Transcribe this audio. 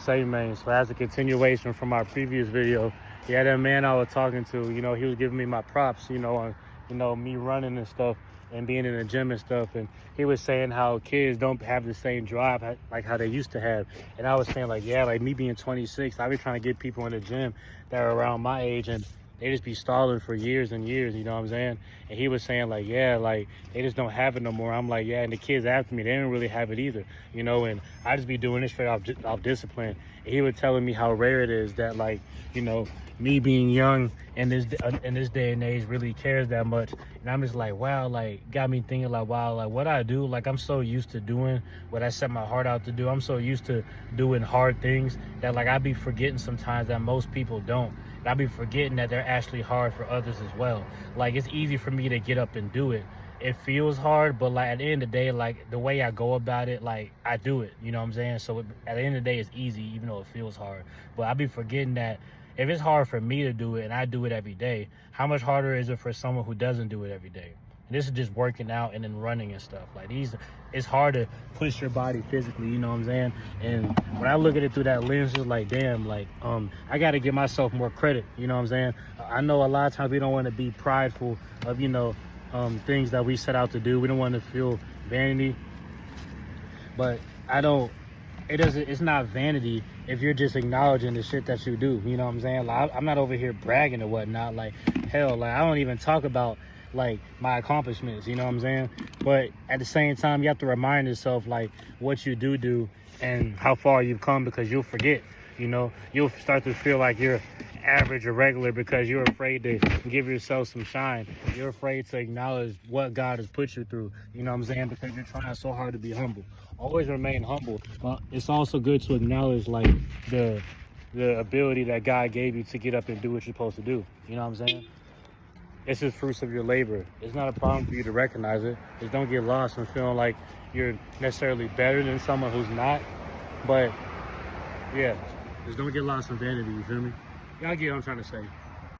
Say, man. So as a continuation from our previous video, yeah, that man I was talking to, you know, he was giving me my props, you know, on, you know, me running and stuff and being in the gym and stuff. And he was saying how kids don't have the same drive like how they used to have. And I was saying like, yeah, like me being 26, I be trying to get people in the gym that are around my age, and they just be stalling for years and years, you know what I'm saying? And he was saying like, yeah, like they just don't have it no more. I'm like, yeah, and the kids after me, they don't really have it either, you know? And I just be doing this straight off discipline. And he was telling me how rare it is that, like, you know, me being young in this day and age really cares that much. And I'm just like, wow, like got me thinking like, wow, like what I do, like I'm so used to doing what I set my heart out to do. I'm so used to doing hard things that like I be forgetting sometimes that most people don't. And I be forgetting that they're actually hard for others as well. Like it's easy for me to get up and do it. It feels hard, but like at the end of the day, like the way I go about it, like I do it, you know what I'm saying? So at the end of the day, it's easy, even though it feels hard. But I be forgetting that if it's hard for me to do it and I do it every day, how much harder is it for someone who doesn't do it every day? And this is just working out and then running and stuff. Like it's hard to push your body physically, you know what I'm saying? And when I look at it through that lens, it's like, damn, like, I got to give myself more credit, you know what I'm saying? I know a lot of times we don't want to be prideful of, you know, things that we set out to do. We don't want to feel vanity, but it's not vanity if you're just acknowledging the shit that you do, you know what I'm saying? Like I'm not over here bragging or whatnot. Like hell, like I don't even talk about like my accomplishments, you know what I'm saying? But at the same time, you have to remind yourself like what you do and how far you've come, because you'll forget, you know? You'll start to feel like you're average or regular because you're afraid to give yourself some shine. You're afraid to acknowledge what God has put you through, you know what I'm saying? Because you're trying so hard to be humble. Always remain humble. But it's also good to acknowledge like the ability that God gave you to get up and do what you're supposed to do, you know what I'm saying? It's just fruits of your labor. It's not a problem for you to recognize it. Just don't get lost in feeling like you're necessarily better than someone who's not. But yeah, just don't get lost in vanity, you feel me? Y'all get what I'm trying to say.